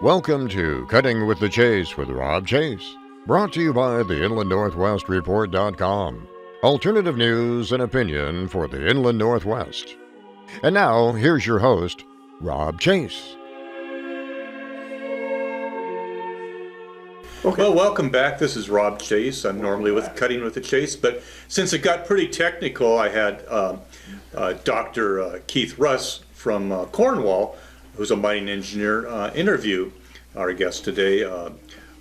Welcome to Cutting with the Chase with Rob Chase, brought to you by the Inland Northwest Report.com. Alternative news and opinion for the Inland Northwest. And now, here's your host, Rob Chase. Okay. Well, welcome back. This is Rob Chase. I'm normally with Cutting with the Chase, but since it got pretty technical, I had Dr. Keith Russ from Cornwall, who's a mining engineer, interview our guest today,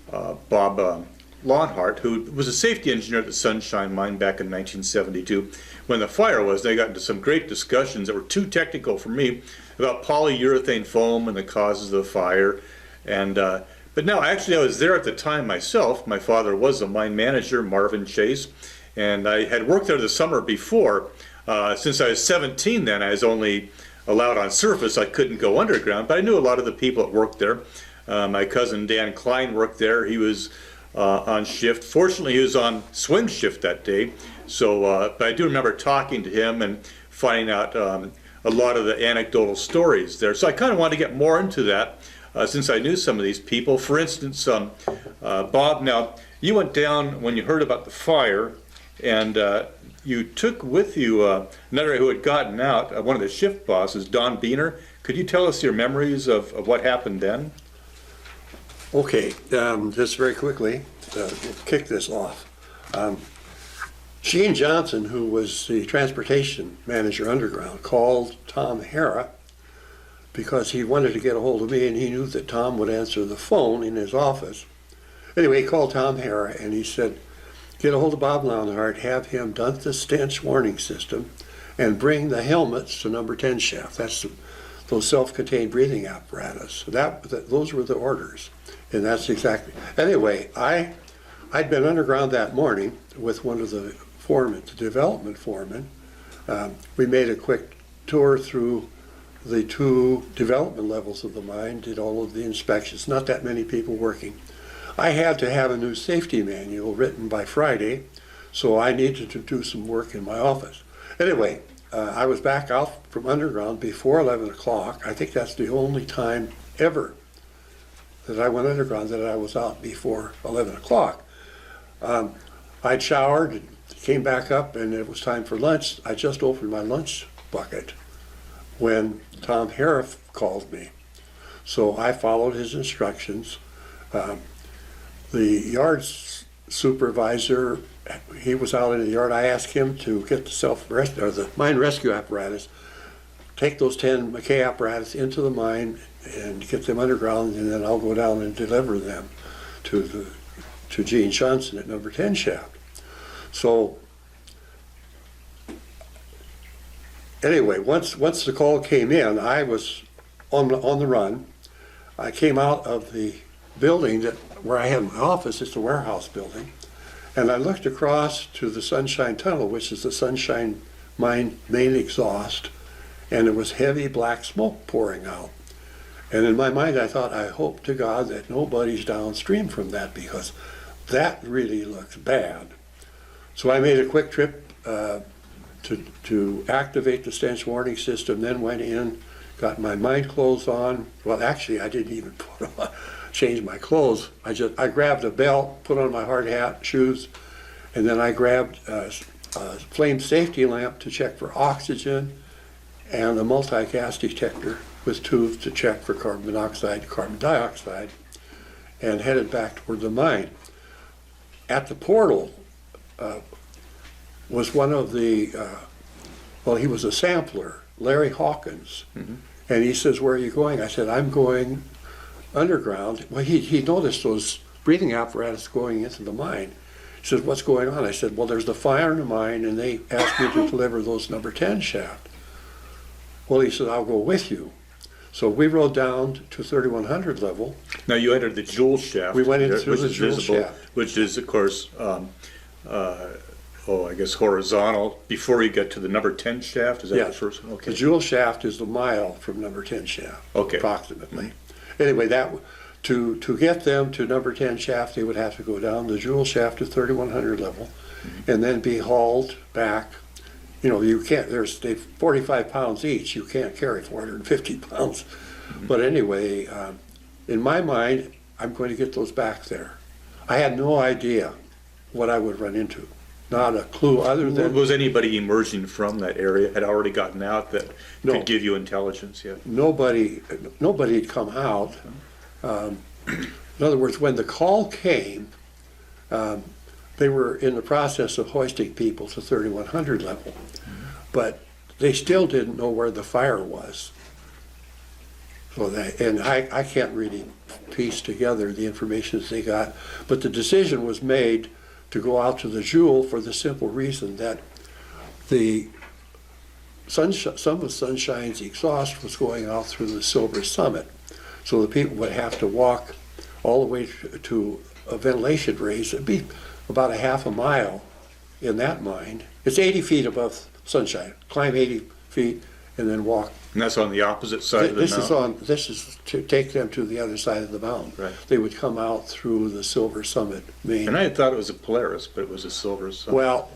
Bob Launhardt, who was a safety engineer at the Sunshine Mine back in 1972 when the fire was. They got into some great discussions that were too technical for me about polyurethane foam and the causes of the fire. And but now, actually, I was there at the time myself. My father was a mine manager, Marvin Chase, and I had worked there the summer before. Since I was 17 then, I was only allowed on surface. I couldn't go underground, but I knew a lot of the people that worked there. My cousin Dan Klein worked there. He was on shift. Fortunately, he was on swing shift that day. So, but I do remember talking to him and finding out a lot of the anecdotal stories there. So I kind of wanted to get more into that since I knew some of these people. For instance, Bob, now you went down when you heard about the fire, and you took with you another who had gotten out, one of the shift bosses, Don Beehner. Could you tell us your memories of what happened then? Okay, just very quickly, we'll kick this off. Gene Johnson, who was the transportation manager underground, called Tom Hara because he wanted to get a hold of me, and he knew that Tom would answer the phone in his office. Anyway, he called Tom Hara, and he said, get a hold of Bob Launhardt, have him dump the stench warning system, and bring the helmets to number 10 shaft. That's those self-contained breathing apparatus. Those were the orders, and that's exactly. Anyway, I'd been underground that morning with one of the foremen, the development foreman. We made a quick tour through the two development levels of the mine, did all of the inspections, not that many people working. I had to have a new safety manual written by Friday, so I needed to do some work in my office. Anyway, I was back out from underground before 11 o'clock. I think that's the only time ever that I went underground that I was out before 11 o'clock. I'd showered, came back up, and it was time for lunch. I just opened my lunch bucket when Tom Hara called me. So I followed his instructions. The yard supervisor, he was out in the yard. I asked him to get the mine rescue apparatus, take those 10 McKay apparatus into the mine and get them underground, and then I'll go down and deliver them to Gene Johnson at number 10 shaft. So anyway, once the call came in, I was on the run. I came out of the building where I had my office. It's a warehouse building, and I looked across to the Sunshine Tunnel, which is the Sunshine Mine main exhaust, and it was heavy black smoke pouring out. And in my mind, I thought, I hope to God that nobody's downstream from that, because that really looks bad. So I made a quick trip to activate the stench warning system, then went in, got my mine clothes on. Well, actually, I didn't even change my clothes. I grabbed a belt, put on my hard hat, shoes, and then I grabbed a flame safety lamp to check for oxygen, and a multi-gas detector with tubes to check for carbon monoxide, carbon dioxide, and headed back toward the mine. At the portal was one of the, he was a sampler, Larry Hawkins. Mm-hmm. And he says, where are you going? I said, I'm going underground. Well, he noticed those breathing apparatus going into the mine. He said, what's going on? I said, well, there's the fire in the mine, and they asked me to deliver those number 10 shaft. Well, he said, I'll go with you. So we rode down to 3100 level. Now you entered the jewel shaft. We went in through the jewel shaft. Which is, of course, I guess horizontal before you get to the number 10 shaft. Is that the first one? Okay. The jewel shaft is a mile from number 10 shaft, approximately. Mm-hmm. Anyway, to get them to number 10 shaft, they would have to go down the jewel shaft to 3100 level, mm-hmm. and then be hauled back. You know, you can't, they're 45 pounds each. You can't carry 450 pounds. Mm-hmm. But anyway, in my mind, I'm going to get those back there. I had no idea what I would run into. Not a clue other than... Was anybody emerging from that area, had already gotten out that No. could give you intelligence yet? Nobody had come out. In other words, when the call came, they were in the process of hoisting people to 3100 level, but they still didn't know where the fire was. So I can't really piece together the information that they got, but the decision was made to go out to the Jewel for the simple reason that some of Sunshine's exhaust was going out through the Silver Summit. So the people would have to walk all the way to a ventilation raise. It'd be about a half a mile in that mine. It's 80 feet above Sunshine. Climb 80 feet and then walk. And that's on the opposite side of the mountain? This is to take them to the other side of the mountain. Right. They would come out through the Silver Summit main. And I had thought it was a Polaris, but it was a Silver Summit. Well,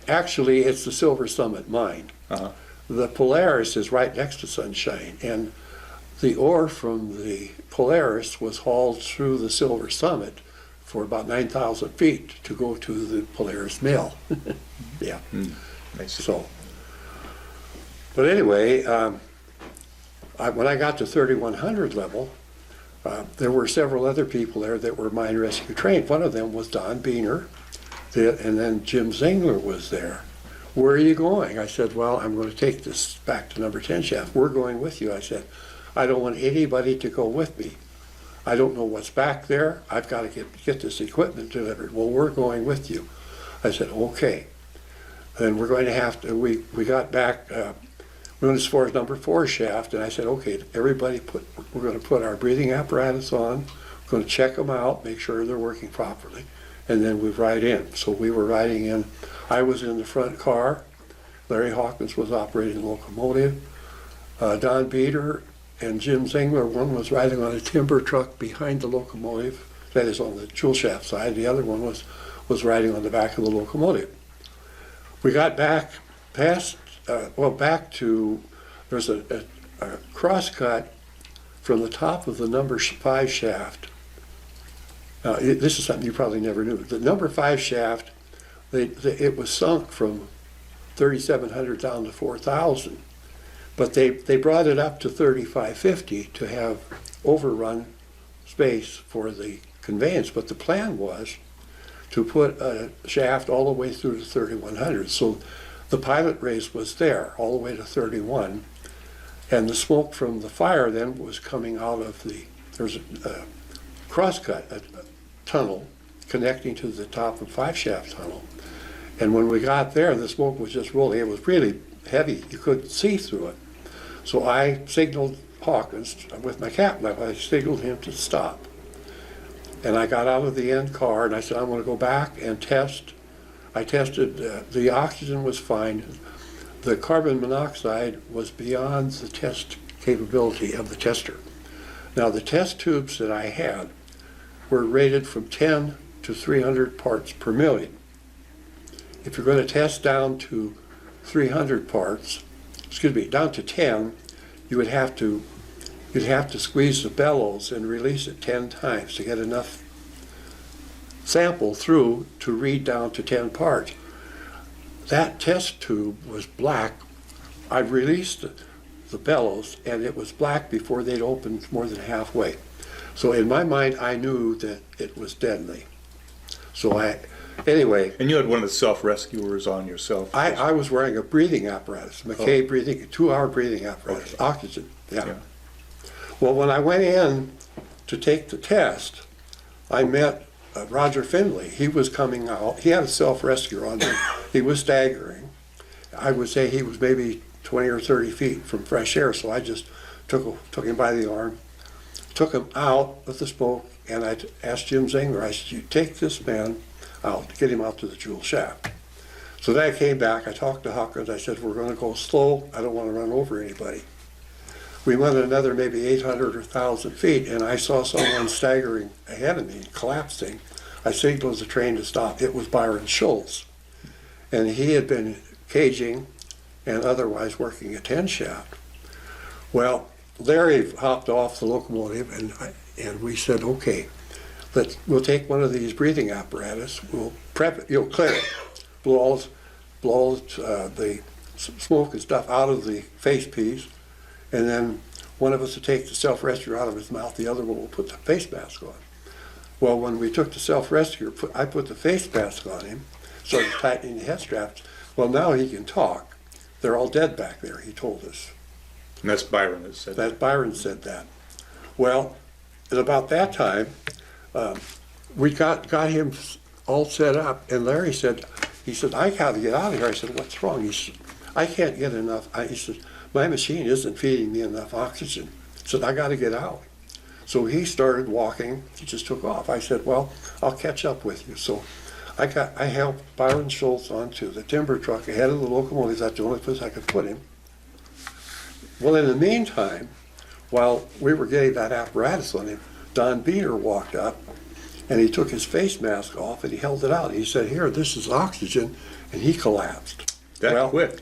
actually, it's the Silver Summit mine. Uh-huh. The Polaris is right next to Sunshine, and the ore from the Polaris was hauled through the Silver Summit for about 9,000 feet to go to the Polaris mill. Yeah. I see. So, but anyway, when I got to 3100 level, there were several other people there that were mine rescue trained. One of them was Don Beehner, and then Jim Zingler was there. Where are you going? I said, well, I'm going to take this back to number 10 shaft. We're going with you. I said, I don't want anybody to go with me. I don't know what's back there. I've got to get this equipment delivered. Well, we're going with you. I said, okay. And we're going to have to, we got back, we went as far as number 4 shaft, and I said, okay, everybody we're going to put our breathing apparatus on, we're going to check them out, make sure they're working properly, and then we ride in. So we were riding in. I was in the front car. Larry Hawkins was operating the locomotive. Don Beehner and Jim Zingler, one was riding on a timber truck behind the locomotive, that is on the jewel shaft side. The other one was riding on the back of the locomotive. We got back back to, there's a crosscut from the top of the number 5 shaft. Now, this is something you probably never knew. The number 5 shaft, it was sunk from 3,700 down to 4,000. But they brought it up to 3,550 to have overrun space for the conveyance. But the plan was to put a shaft all the way through to 3,100. So the pilot raise was there all the way to 31. And the smoke from the fire then was coming out of there's a crosscut, a tunnel connecting to the top of 5 shaft tunnel. And when we got there, the smoke was just rolling. It was really heavy. You couldn't see through it. So I signaled Hawkins with my cap knife. I signaled him to stop. And I got out of the end car and I said, I'm going to go back and test. I tested, the oxygen was fine. The carbon monoxide was beyond the test capability of the tester. Now the test tubes that I had were rated from 10 to 300 parts per million. If you're going to test down to 300 parts, down to 10, you'd have to squeeze the bellows and release it 10 times to get enough sample through to read down to 10 parts. That test tube was black. I released the bellows and it was black before they'd opened more than halfway. So in my mind, I knew that it was deadly. So anyway. And you had one of the self-rescuers on yourself. I was wearing a breathing apparatus, McKay breathing, 2-hour breathing apparatus, Okay. oxygen, yeah. Well, when I went in to take the test, I met Roger Finley. He was coming out. He had a self-rescuer on him. He was staggering. I would say he was maybe 20 or 30 feet from fresh air, so I just took him by the arm, took him out with the smoke, and I asked Jim Zingler, I said, you take this man out, get him out to the jewel shaft. So then I came back, I talked to Hawkins, I said, we're going to go slow, I don't want to run over anybody. We went another maybe 800 or 1,000 feet, and I saw someone staggering ahead of me, collapsing. I signaled the train to stop. It was Byron Schultz, and he had been caging and otherwise working a 10 shaft. Well, Larry hopped off the locomotive, and we said, okay, we'll take one of these breathing apparatus, we'll prep it, clear it, blow the smoke and stuff out of the face piece, and then one of us will take the self-rescuer out of his mouth, the other one will put the face mask on. Well, when we took the self-rescuer, I put the face mask on him, started tightening the head straps. Well, now he can talk. They're all dead back there, he told us. And that's Byron that said that. Byron said that. Well, at about that time, we got him all set up, and Larry said, I got to get out of here. I said, what's wrong? He said, I can't get enough. He said, my machine isn't feeding me enough oxygen. He said, I got to get out. So he started walking. He just took off. I said, well, I'll catch up with you. So I helped Byron Schultz onto the timber truck ahead of the locomotive. That's the only place I could put him. Well, in the meantime, while we were getting that apparatus on him, Don Beehner walked up, and he took his face mask off, and he held it out. He said, here, this is oxygen, and he collapsed. Quick?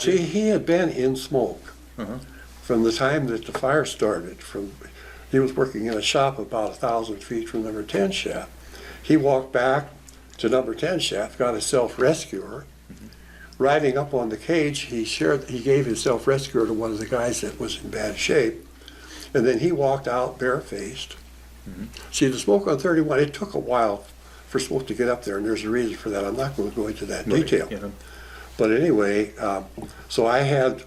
He had been in smoke from the time that the fire started. He was working in a shop about 1,000 feet from number 10 shaft. He walked back to number 10 shaft, got a self-rescuer. Riding up on the cage, he gave his self-rescuer to one of the guys that was in bad shape, and then he walked out barefaced. See, the smoke on 31, it took a while for smoke to get up there, and there's a reason for that. I'm not going to go into that detail. Yeah. But anyway, so I had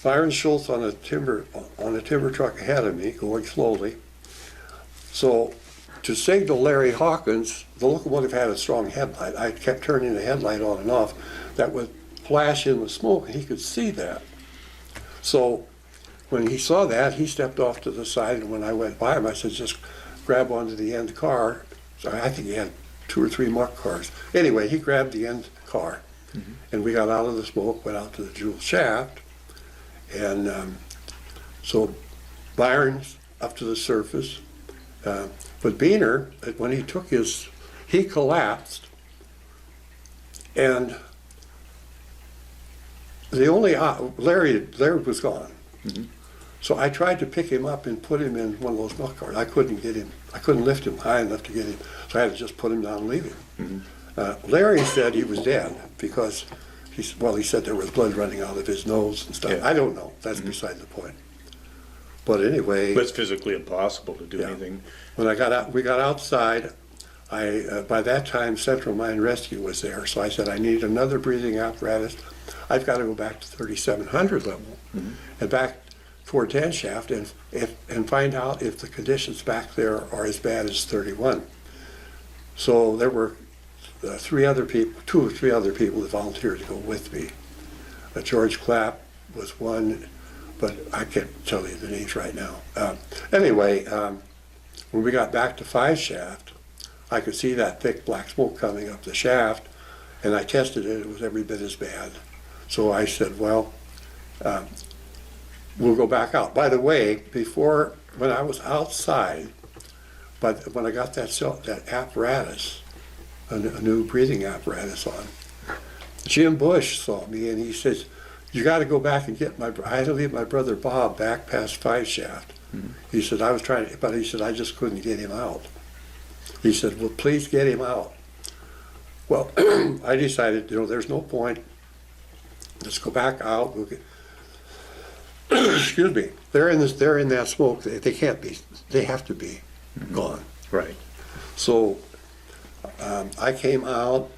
Byron Schultz on a timber truck ahead of me, going slowly. So to signal Larry Hawkins, the locomotive had a strong headlight. I kept turning the headlight on and off. That would flash in the smoke, and he could see that. So when he saw that, he stepped off to the side, and when I went by him, I said, just grab onto the end car. So I think he had 2 or 3 muck cars. Anyway, he grabbed the end car, and we got out of the smoke, went out to the jewel shaft, and so Byron's up to the surface. But Beehner, when he took he collapsed, and Larry was gone. So I tried to pick him up and put him in one of those milk cars. I couldn't lift him high enough to get him, so I had to just put him down and leave him. Larry said he was dead because he said there was blood running out of his nose and stuff. Yeah. I don't know. That's beside the point. But anyway, but it's physically impossible to do anything. When we got outside. By that time, Central Mine Rescue was there, so I said, I need another breathing apparatus. I've got to go back to 3,700 level and back toward 10 shaft and find out if the conditions back there are as bad as 31. So there were 2 or 3 other people that volunteered to go with me. George Clapp was one, but I can't tell you the names right now. Anyway, when we got back to 5 shaft, I could see that thick black smoke coming up the shaft, and I tested it. It was every bit as bad. So I said, well, we'll go back out. By the way, when I was outside, but when I got that apparatus, a new breathing apparatus on, Jim Bush saw me, and he says, you got to go back and get I had to leave my brother Bob back past 5 shaft. He said, but he said, I just couldn't get him out. He said, well, please get him out. Well, I decided, there's no point. Let's go back out. Excuse me. They're in that smoke. They can't be. They have to be gone. Right. So I came out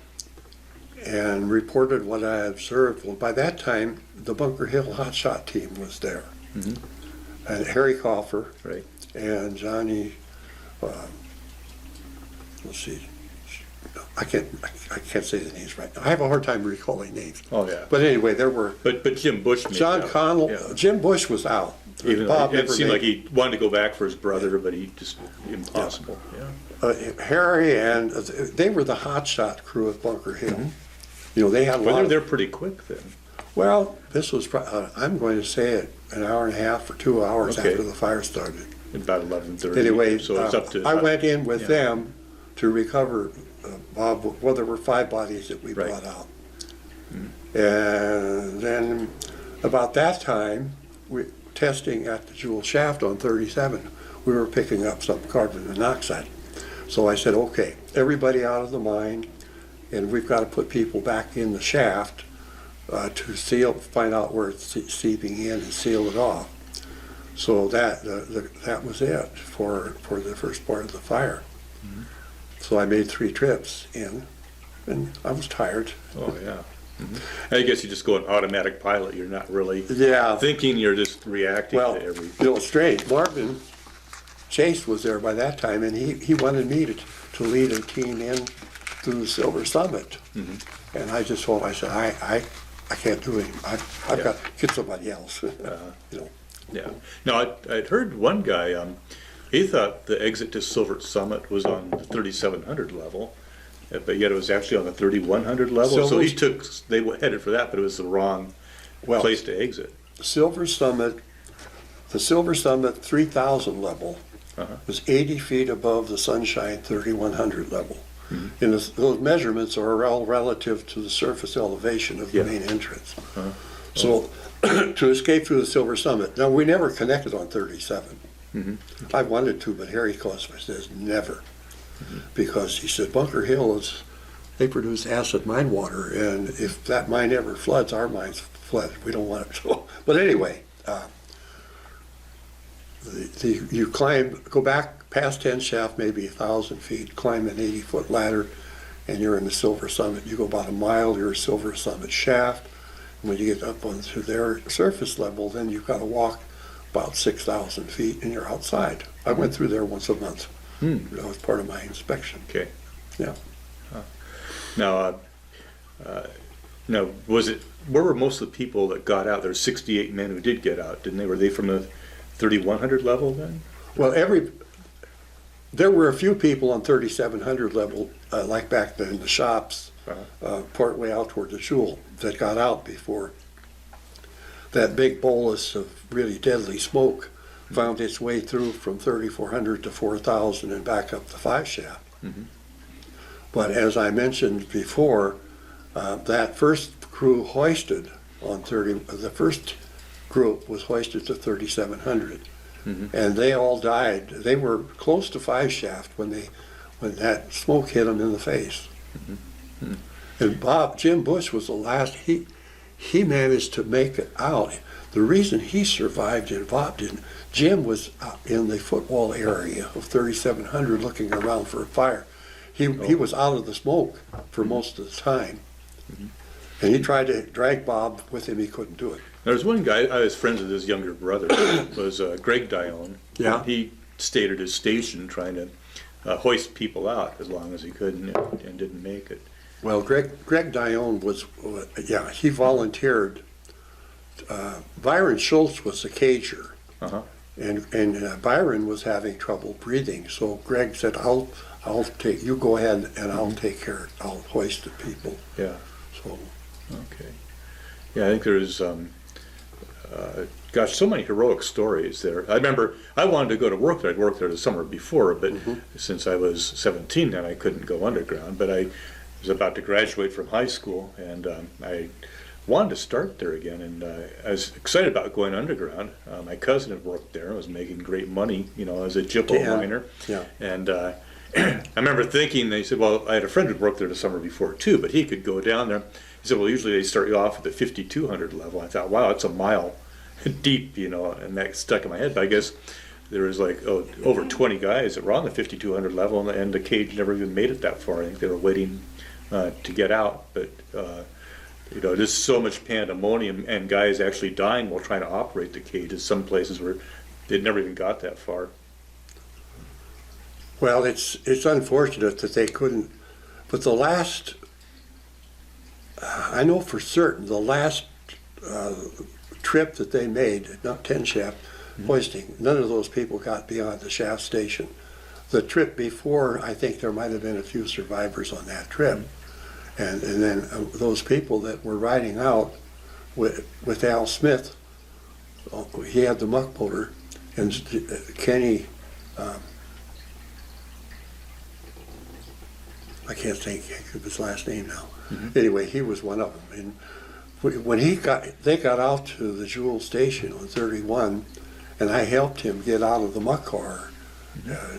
and reported what I observed. Well, by that time, the Bunker Hill hotshot team was there. And Harry Coffer and Johnny, let's see, I can't say the names right now. I have a hard time recalling names. Oh yeah. But anyway, there were. But Jim Bush. John Connell. Yeah. Jim Bush was out. Even Bob it seemed like he wanted to go back for his brother, but he just impossible. Harry and they were the hotshot crew at Bunker Hill. They had a lot. They're pretty quick then. Well, this was. I'm going to say it an hour and a half or 2 hours after the fire started. About 11:30. Anyway, so it's up to. I went in with them to recover Bob. Well, there were 5 bodies that we brought out, and then about that time, testing at the Jewel shaft on 37, we were picking up some carbon monoxide. So I said, okay, everybody out of the mine, and we've got to put people back in the shaft to seal, find out where it's seeping in and seal it off. So that was it for the first part of the fire. Mm-hmm. So I made 3 trips in, and I was tired. Oh yeah. Mm-hmm. I guess you just go an automatic pilot. You're not really Yeah. thinking. You're just reacting Well, to every. to illustrate, Marvin Chase was there by that time, and he wanted me to lead a team in through the Silver Summit. Mm-hmm. And I just told him, I said, I can't do it. I've got to get somebody else. You know. Yeah. Now, I'd heard one guy, he thought the exit to Silver Summit was on the 3,700 level, but yet it was actually on the 3,100 level. So they headed for that, but it was the wrong place to exit. The Silver Summit 3,000 level was 80 feet above the Sunshine 3,100 level. Mm-hmm. And those measurements are all relative to the surface elevation of the main entrance. So to escape through the Silver Summit, now we never connected on 37. Mm-hmm. I wanted to, but Harry Cosma says never. Mm-hmm. Because he said Bunker Hill they produce acid mine water, and if that mine ever floods, our mine's flooded. We don't want it to. But anyway, you go back past 10 shaft, maybe 1,000 feet, climb an 80-foot ladder, and you're in the Silver Summit. You go about a mile, you're a Silver Summit shaft. And when you get up onto their surface level, then you've got to walk about 6,000 feet, and you're outside. I went through there once a month. That was part of my inspection. Okay. Yeah. Now, where were most of the people that got out? There were 68 men who did get out, didn't they? Were they from the 3,100 level then? Well, there were a few people on 3,700 level, like back then in the shops, part way out toward the Jewel, that got out before that big bolus of really deadly smoke found its way through from 3,400 to 4,000 and back up the 5 shaft. Mm-hmm. But as I mentioned before, that first crew hoisted on the first group was hoisted to 3,700. Mm-hmm. And they all died. They were close to 5 shaft when that smoke hit them in the face. Mm-hmm. Mm-hmm. And Jim Bush was the last. He managed to make it out. The reason he survived and Bob didn't, Jim was in the footwall area of 3,700 looking around for a fire. He was out of the smoke for most of the time. Mm-hmm. And he tried to drag Bob with him. He couldn't do it. There was one guy, I was friends with his younger brother, was Greg Dione. Yeah. He stayed at his station trying to hoist people out as long as he could and didn't make it. Well, Greg Dione he volunteered. Byron Schultz was the cager. Uh-huh. And Byron was having trouble breathing. So Greg said, I'll take, you go ahead and I'll take care, I'll hoist the people. Yeah. So. Okay. Yeah, I think there's, so many heroic stories there. I remember I wanted to go to work there. I'd worked there the summer before, but since I was 17 then I couldn't go underground. But I was about to graduate from high school, and I wanted to start there again, and I was excited about going underground. My cousin had worked there and was making great money, as a gyppo miner. Yeah. And I remember thinking, they said, well, I had a friend who'd worked there the summer before too, but he could go down there. He said, well, usually they start you off at the 5,200 level. I thought, wow, that's a mile deep, and that stuck in my head. But I guess there was over 20 guys that were on the 5,200 level, and the cage never even made it that far. I think they were waiting to get out. But, there's so much pandemonium and guys actually dying while trying to operate the cages. Some places where they never even got that far. Well, it's unfortunate that they couldn't, but the last, I know for certain, the last trip that they made, not 10 shaft hoisting, none of those people got beyond the shaft station. The trip before, I think there might have been a few survivors on that trip. And then those people that were riding out with Al Smith, he had the muck puller, and Kenny, I can't think of his last name now. Mm-hmm. Anyway, he was one of them. And when they got out to the Jewel station on 31, and I helped him get out of the muck car,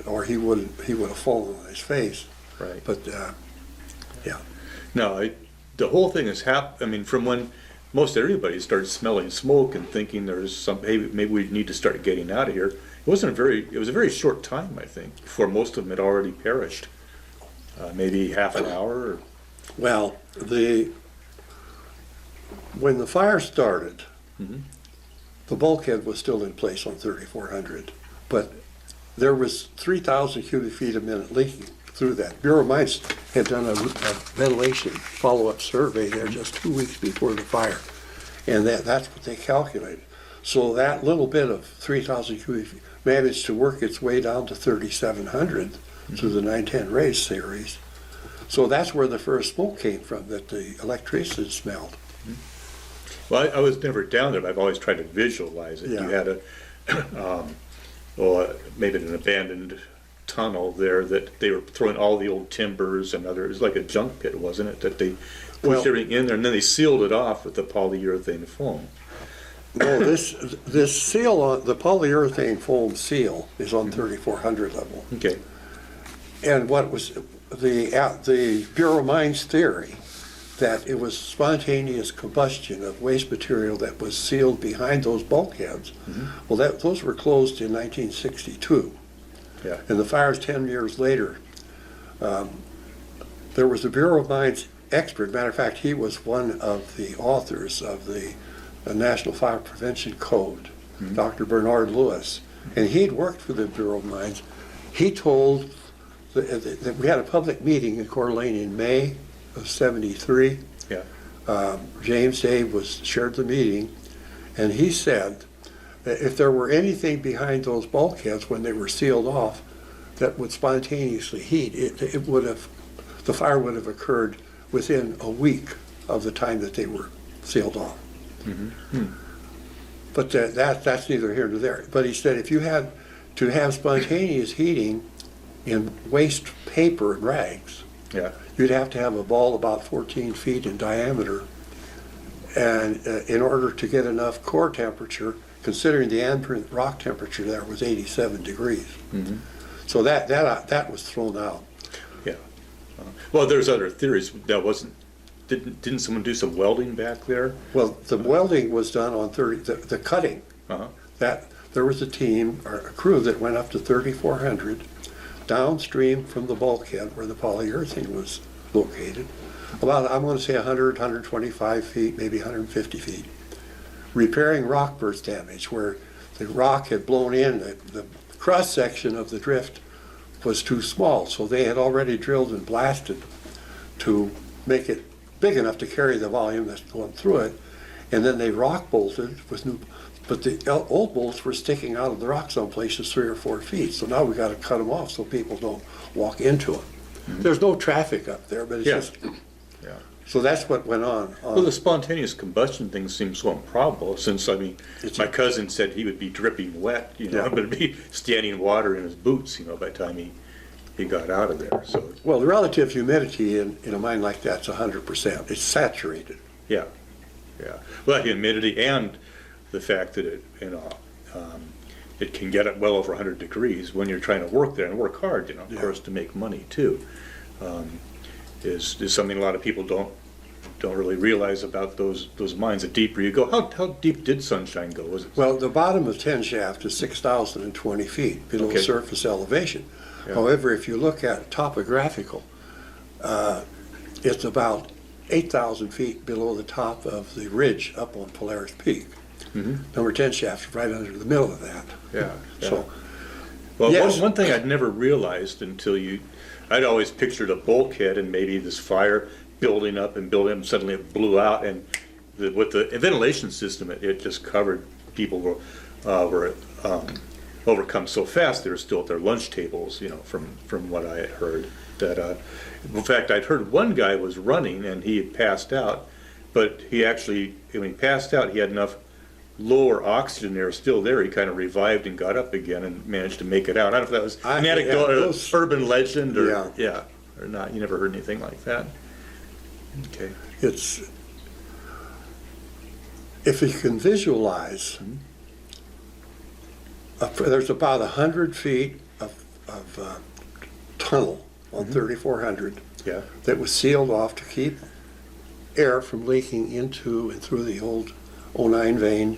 or he would have fallen on his face. Right. But yeah. No, the whole thing is I mean, from when most everybody started smelling smoke and thinking there's some, hey, maybe we need to start getting out of here. It was a very short time, I think, before most of them had already perished. Maybe half an hour. Or... Well, when the fire started, the bulkhead was still in place on 3400, but there was 3,000 cubic feet a minute leaking through that. Bureau of Mines had done a ventilation follow-up survey there just 2 weeks before the fire, and that's what they calculated. So that little bit of 3,000 cubic feet managed to work its way down to 3,700 through the 910 raise series. So that's where the first smoke came from, that the electricity smelled. Well, I was never down there, but I've always tried to visualize it. Yeah. You had maybe an abandoned tunnel there that they were throwing all the old timbers and other, it was like a junk pit, wasn't it? That they pushed everything in there and then they sealed it off with the polyurethane foam. No, this seal, on the polyurethane foam seal is on 3,400 level. Okay. And what was the Bureau of Mines theory that it was spontaneous combustion of waste material that was sealed behind those bulkheads. Well, those were closed in 1962. Yeah. And the fires 10 years later, there was a Bureau of Mines expert. Matter of fact, he was one of the authors of the National Fire Prevention Code, Dr. Bernard Lewis. And he'd worked for the Bureau of Mines. He told that we had a public meeting in Coeur d'Alene in May of 73. Yeah. James Dave shared the meeting, and he said that if there were anything behind those bulkheads when they were sealed off that would spontaneously heat, the fire would have occurred within a week of the time that they were sealed off. But that's neither here nor there. But he said if you had to have spontaneous heating in waste paper and rags, you'd have to have a ball about 14 feet in diameter, and in order to get enough core temperature, considering the ambient rock temperature there was 87 degrees. So that was thrown out. Yeah. Well, there's other theories. That wasn't. Didn't someone do some welding back there? Well, the welding was done on the cutting. That there was a team or a crew that went up to 3,400 downstream from the bulkhead where the polyurethane was located, about, I'm going to say 100, 125 feet, maybe 150 feet, repairing rock burst damage where the rock had blown in. The cross-section of the drift was too small, so they had already drilled and blasted to make it big enough to carry the volume that's going through it, and then they rock bolted with new, but the old bolts were sticking out of the rock some places 3 or 4 feet, so now we got to cut them off so people don't walk into them. There's no traffic up there, but it's just, so that's what went on. Well, the spontaneous combustion thing seems so improbable, since, I mean, my cousin said he would be dripping wet, but it'd be standing water in his boots, by the time he got out of there. So well, the relative humidity in a mine like that's 100%. It's saturated. Yeah. Well, humidity and the fact that it can get up well over 100 degrees when you're trying to work there and work hard, of course, to make money too, is something a lot of people don't really realize about those mines. The deeper you go, how deep did Sunshine go? Was it? Well, the bottom of 10 shaft is 6,020 feet below surface elevation. Yeah. However, if you look at topographical, it's about 8,000 feet below the top of the ridge up on Polaris Peak. Number 10 shaft is right under the middle of that. Yeah. So, well, one thing I'd never realized until I'd always pictured a bulkhead and maybe this fire building up, and suddenly it blew out, and with the ventilation system, it just covered. People were overcome so fast they were still at their lunch tables, from what I had heard. That in fact, I'd heard one guy was running and he had passed out, but when he passed out, he had enough lower oxygen there still there. He kind of revived and got up again and managed to make it out. I don't know if that was an anecdote, urban legend, or or not. You never heard anything like that? Okay. if you can visualize, there's about 100 feet of tunnel on 3400 Yeah. that was sealed off to keep air from leaking into and through the old 09 vein.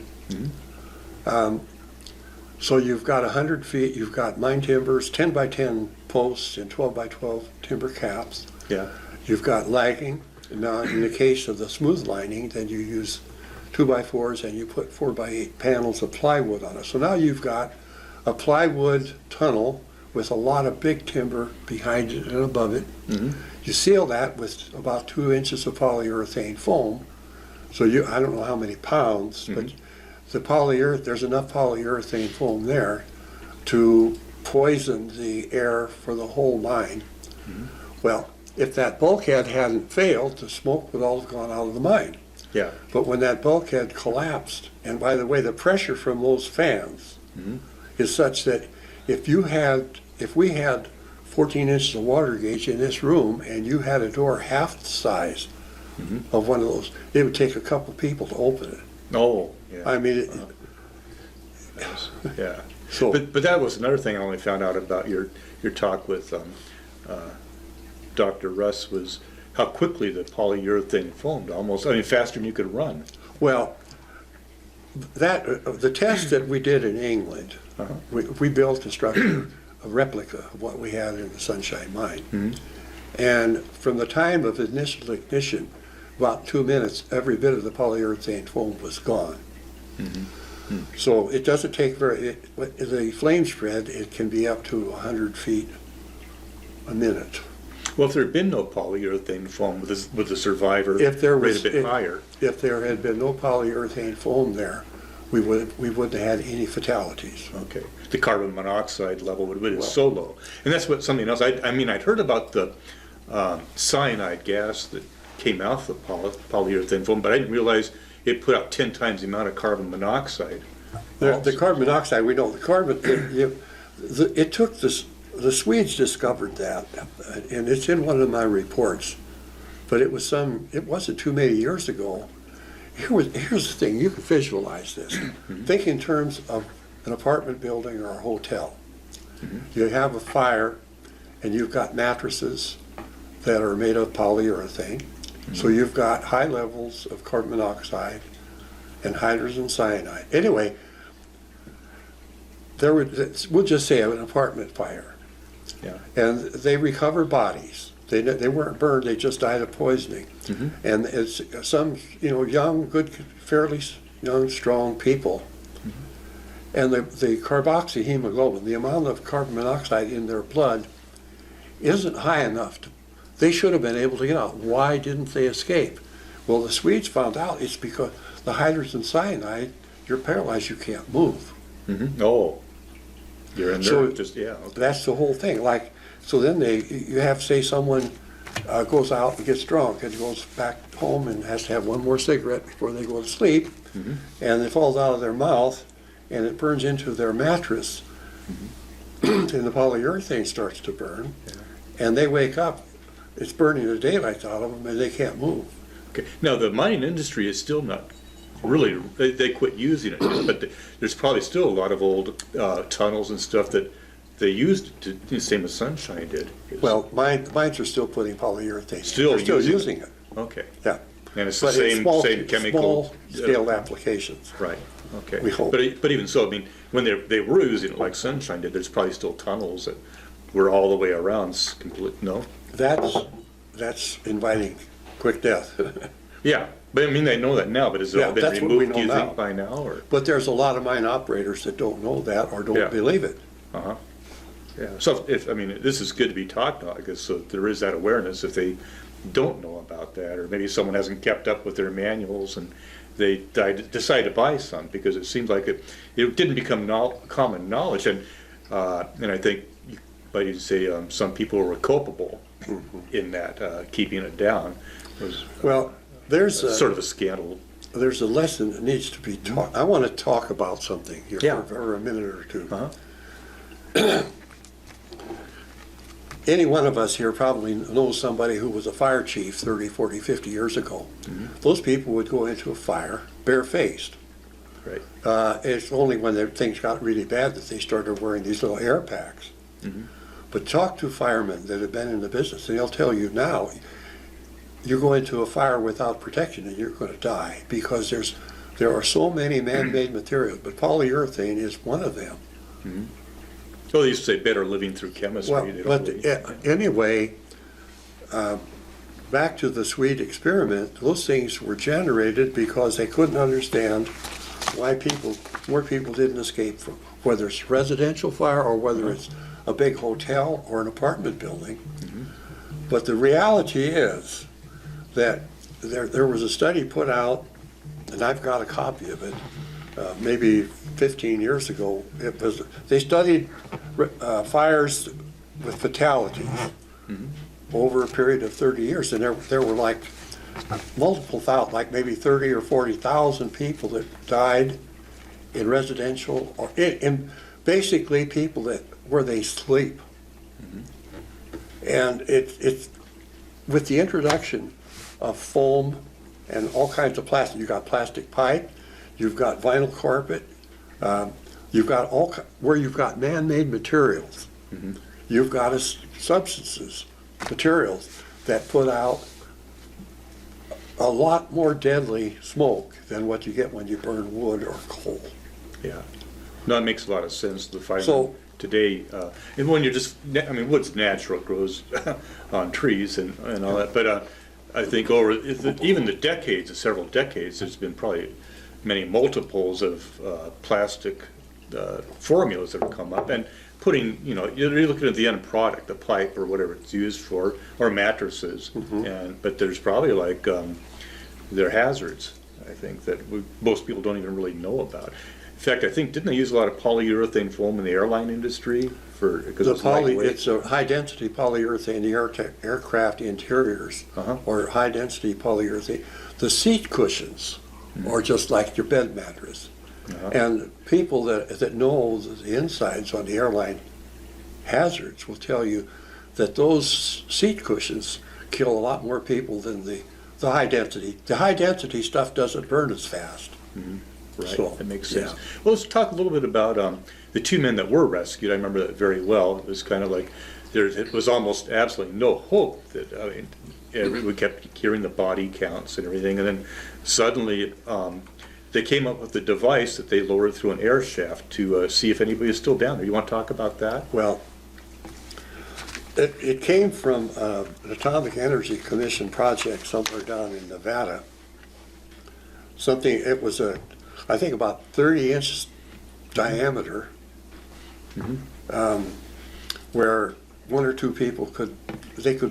So you've got 100 feet, you've got mine timbers, 10 by 10 posts and 12 by 12 timber caps. Yeah. You've got lagging. Now, in the case of the smooth lining, then you use 2x4s and you put 4x8 panels of plywood on it. So now you've got a plywood tunnel with a lot of big timber behind it and above it. You seal that with about 2 inches of polyurethane foam. So I don't know how many pounds, but there's enough polyurethane foam there to poison the air for the whole mine. Well, if that bulkhead hadn't failed, the smoke would all have gone out of the mine. Yeah. But when that bulkhead collapsed, and by the way, the pressure from those fans is such that if we had 14 inches of water gauge in this room and you had a door half the size of one of those, it would take a couple people to open it. Oh, yeah. I mean, Yeah. So, But that was another thing I only found out about your talk with Dr. Russ was how quickly the polyurethane foamed, almost, I mean, faster than you could run. well, the test that we did in England, we built a structure, a replica of what we had in the Sunshine Mine. And from the time of initial ignition, about 2 minutes, every bit of the polyurethane foam was gone. So it doesn't take the flame spread, it can be up to 100 feet a minute. Well, if there had been no polyurethane foam with the survivor If there rate was, a bit higher. if there had been no polyurethane foam there, we wouldn't have had any fatalities. Okay. The carbon monoxide level would have been so low. And that's something else. I mean, I'd heard about the cyanide gas that came out of the polyurethane foam, but I didn't realize it put out 10 times the amount of carbon monoxide. The carbon monoxide, we know the carbon, it took this, the Swedes discovered that, and it's in one of my reports, but it wasn't too many years ago. Here's the thing, you can visualize this. Think in terms of an apartment building or a hotel. You have a fire and you've got mattresses that are made of polyurethane. So you've got high levels of carbon monoxide and hydrogen cyanide. Anyway, we'll just say an apartment fire. Yeah. And they recover bodies. They weren't burned, they just died of poisoning. And it's some, young, good, fairly young, strong people. And the carboxyhemoglobin, the amount of carbon monoxide in their blood, isn't high enough they should have been able to get out. Why didn't they escape? Well, the Swedes found out it's because the hydrogen cyanide, you're paralyzed, you can't move. Oh, you're in there, So okay. That's the whole thing. So then you have, say, someone goes out and gets drunk and goes back home and has to have one more cigarette before they go to sleep, and it falls out of their mouth and it burns into their mattress, and the polyurethane starts to burn, and they wake up, it's burning the daylight out of them and they can't move. Okay. Now, the mining industry is still not really, they quit using it, but there's probably still a lot of old tunnels and stuff that they used to, the same as Sunshine did. Well, mines are still putting polyurethane. Still They're still using using it. Okay. Yeah. And it's the But it's same chemical. small-scale applications. Right, okay. We hope. But even so, I mean, when they were using it like Sunshine did, there's probably still tunnels that were all the way around, no? That's inviting quick death. Yeah, but I mean, they know that now, but has it Yeah, all been that's what we removed, do you know now. think, by now, or? But there's a lot of mine operators that don't know that or don't Yeah. believe it. Uh-huh. Yeah, so I mean, this is good to be talked about, I guess, so there is that awareness if they don't know about that, or maybe someone hasn't kept up with their manuals and they decide to buy some, because it seems like it didn't become common knowledge, and I think, like you say, some people were culpable in that, keeping it down. It was Well, there's sort of a scandal. there's a lesson that needs to be taught. I want to talk about something here Yeah. for a minute or two. Uh-huh. any one of us here probably knows somebody who was a fire chief 30, 40, 50 years ago. Those people would go into a fire barefaced. Right. It's only when things got really bad that they started wearing these little air packs. But talk to firemen that have been in the business, and they'll tell you now, you go into a fire without protection and you're going to die, because there are so many man-made materials, but polyurethane is one of them. Well, they used to say better living through chemistry. Well, They don't but really- anyway, back to the Swede experiment, those things were generated because they couldn't understand why more people didn't escape from, whether it's residential fire or whether it's a big hotel or an apartment building. But the reality is that there was a study put out, and I've got a copy of it, maybe 15 years ago. They studied fires with fatalities over a period of 30 years, and there were like multiple thousand, like maybe 30 or 40,000 people that died in residential, or in basically people where they sleep. And it's with the introduction of foam and all kinds of plastic. You've got plastic pipe, you've got vinyl carpet, you've got where you've got man-made materials. You've got substances, materials that put out a lot more deadly smoke than what you get when you burn wood or coal. Yeah. No, it makes a lot of sense. The firemen So- today, and when you're just, wood's natural, it grows on trees and all that. But I think over even the decades, the several decades, there's been probably many multiples of plastic formulas that have come up, and putting, you're looking at the end product, the pipe or whatever it's used for, or mattresses, but there's probably like they're hazards, I think, that most people don't even really know about. In fact, I think, didn't they use a lot of polyurethane foam in the airline industry because it's lightweight? It's a high-density polyurethane, the aircraft interiors, or high-density polyurethane. The seat cushions are just like your bed mattress. And people that know the insides on the airline hazards will tell you that those seat cushions kill a lot more people than the high density. The high density stuff doesn't burn as fast. Right, So, that makes sense. yeah. Well, let's talk a little bit about the two men that were rescued. I remember that very well. It was kind of like it was almost absolutely no hope. We kept hearing the body counts and everything, and then suddenly they came up with a device that they lowered through an air shaft to see if anybody is still down there. You want to talk about that? Well, it came from an Atomic Energy Commission project somewhere down in Nevada. It was I think about 30 inches diameter, where one or two people could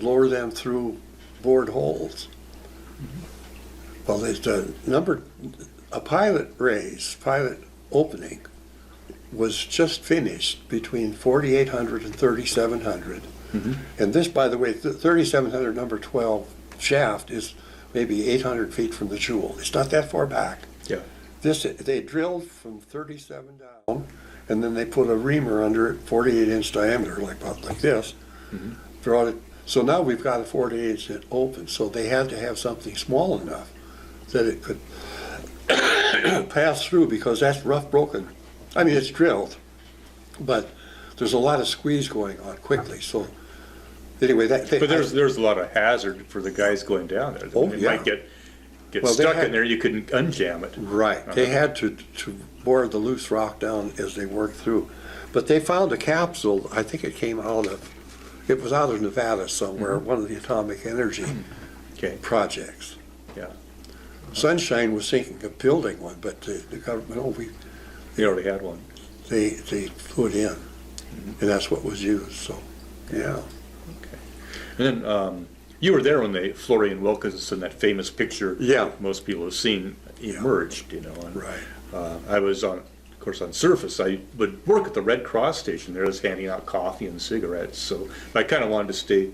lower them through bored holes. Well, a pilot opening was just finished between 4,800 and 3,700. And this, by the way, the 3,700 number 12 shaft is maybe 800 feet from the jewel. It's not that far back. Yeah. They drilled from 37 down, and then they put a reamer under it, 48-inch diameter, about like this. Brought it. So now we've got a 48-inch open. So they had to have something small enough that it could pass through, because that's rough broken. I mean, it's drilled, but there's a lot of squeeze going on quickly. So anyway, But there's a lot of hazard for the guys going down there. Oh, They yeah. might get Well, they stuck had- in there. You couldn't unjam it. Right. They had to bore the loose rock down as they worked through. But they found a capsule, I think it was out of Nevada somewhere, one of the atomic energy Okay. projects. Yeah. Sunshine was thinking of building one, but the government, They already had one. they flew it in, and that's what was used, so, yeah. And then you were there when Florian Wilkinson, that famous picture Yeah. that most people have seen, emerged, And, Right. I was of course, on surface. I would work at the Red Cross station there, I was handing out coffee and cigarettes, so I kind of wanted to stay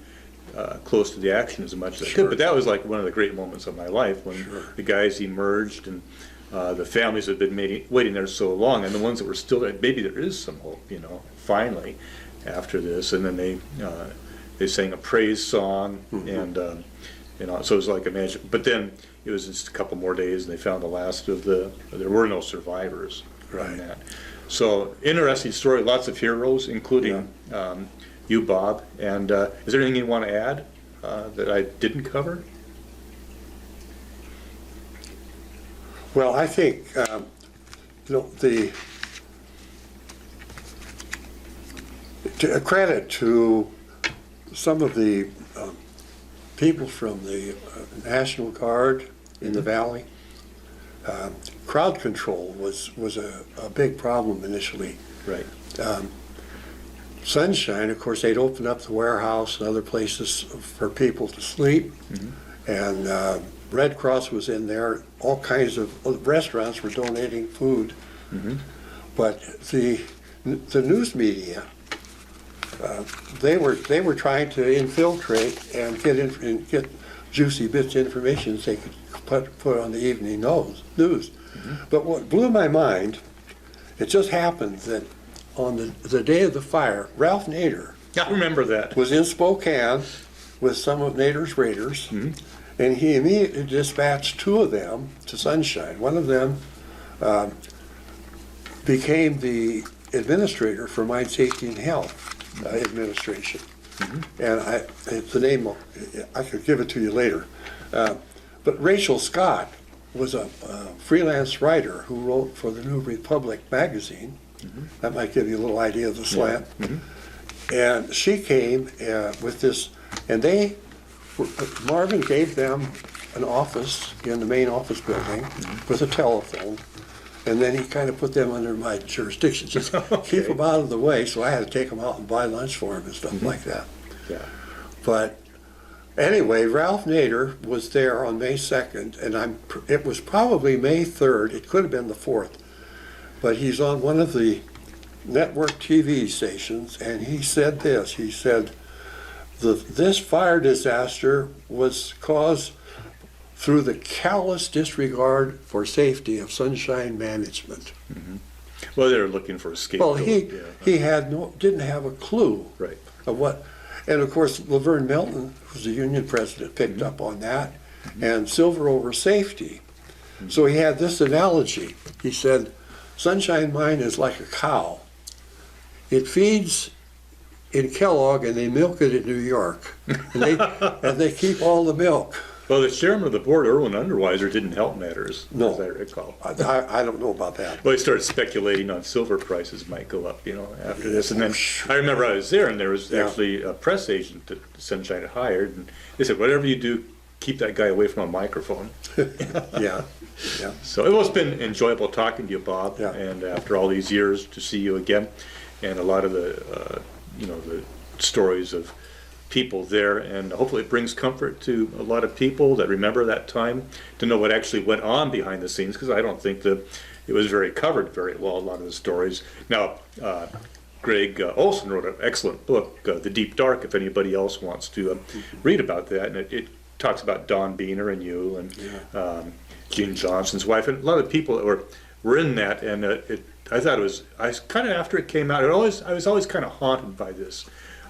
close to the action as much as I Sure. could. But that was like one of the great moments of my life when Sure. the guys emerged, and the families had been waiting there so long, and the ones that were still there, maybe there is some hope, finally, after this. And then they they sang a praise song, and so it was like a magic. But then it was just a couple more days, and they found the last of there were no survivors from that. So interesting story, lots of heroes, including you, Bob. And is there anything you want to add that I didn't cover? Well, I think a credit to some of the people from the National Guard in the Valley. Crowd control was a big problem initially. Right. Sunshine, of course, they'd open up the warehouse and other places for people to sleep, and Red Cross was in there. All kinds of restaurants were donating food, but the news media, they were trying to infiltrate and get juicy bits of information they could put on the evening news. But what blew my mind, it just happened that on the day of the fire, Ralph Nader I remember that. was in Spokane with some of Nader's raiders, and he immediately dispatched two of them to Sunshine. One of them became the administrator for Mine Safety and Health Administration. And the name, I could give it to you later. But Rachel Scott was a freelance writer who wrote for the New Republic magazine. That might give you a little idea of the slant. And she came with this, and Marvin gave them an office in the main office building with a telephone. And then he kind of put them under my jurisdiction, just keep them out of the way. So I had to take them out and buy lunch for them and stuff like that. Yeah. But anyway, Ralph Nader was there on May 2nd, and it was probably May 3rd. It could have been the 4th. But he's on one of the network TV stations, and he said this. He said, this fire disaster was caused through the callous disregard for safety of Sunshine management. Well, they were looking for a scapegoat. Well, he didn't have a clue of what, and of course Laverne Milton, who's the union president, picked up on that, and silver over safety. So he had this analogy. He said, Sunshine Mine is like a cow. It feeds in Kellogg and they milk it in New York, and they keep all the milk. Well, the chairman of the board, Erwin Underweiser, didn't help matters, No. as I recall. I don't know about that. Well, he started speculating on silver prices might go up, after this. And then I remember I was there, and there was actually a press agent that Sunshine had hired, and they said, whatever you do, keep that guy away from a microphone. Yeah. So it has been enjoyable talking to you, Bob, Yeah. and after all these years to see you again, and a lot of the, the stories of people there, and hopefully it brings comfort to a lot of people that remember that time to know what actually went on behind the scenes, because I don't think that it was very covered very well, a lot of the stories. Now, Greg Olson wrote an excellent book, The Deep Dark, if anybody else wants to read about that, and it talks about Don Beehner and you, and Gene Johnson's wife, and a lot of people that were in that, and I thought after it came out, I was always kind of haunted by this.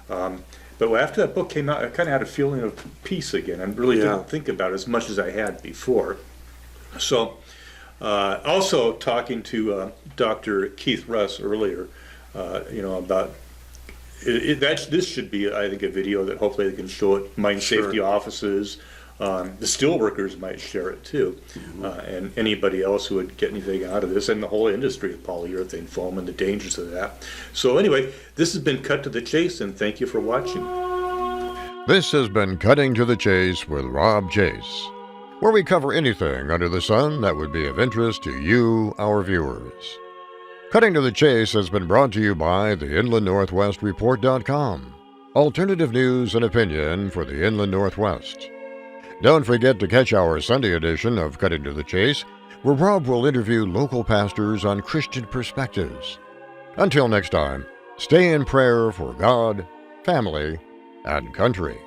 But after that book came out, I kind of had a feeling of peace again. I really didn't think about it as much as I had before. So, also talking to Dr. Keith Russ earlier, about this should be, I think, a video that hopefully they can show at mine safety offices. The steelworkers might share it too, and anybody else who would get anything out of this, and the whole industry of polyurethane foam and the dangers of that. So anyway, this has been Cut to the Chase, and thank you for watching. This has been Cutting to the Chase with Rob Chase, where we cover anything under the sun that would be of interest to you, our viewers. Cutting to the Chase has been brought to you by the Inland Northwest Report.com, alternative news and opinion for the Inland Northwest. Don't forget to catch our Sunday edition of Cutting to the Chase, where Rob will interview local pastors on Christian perspectives. Until next time, stay in prayer for God, family, and country.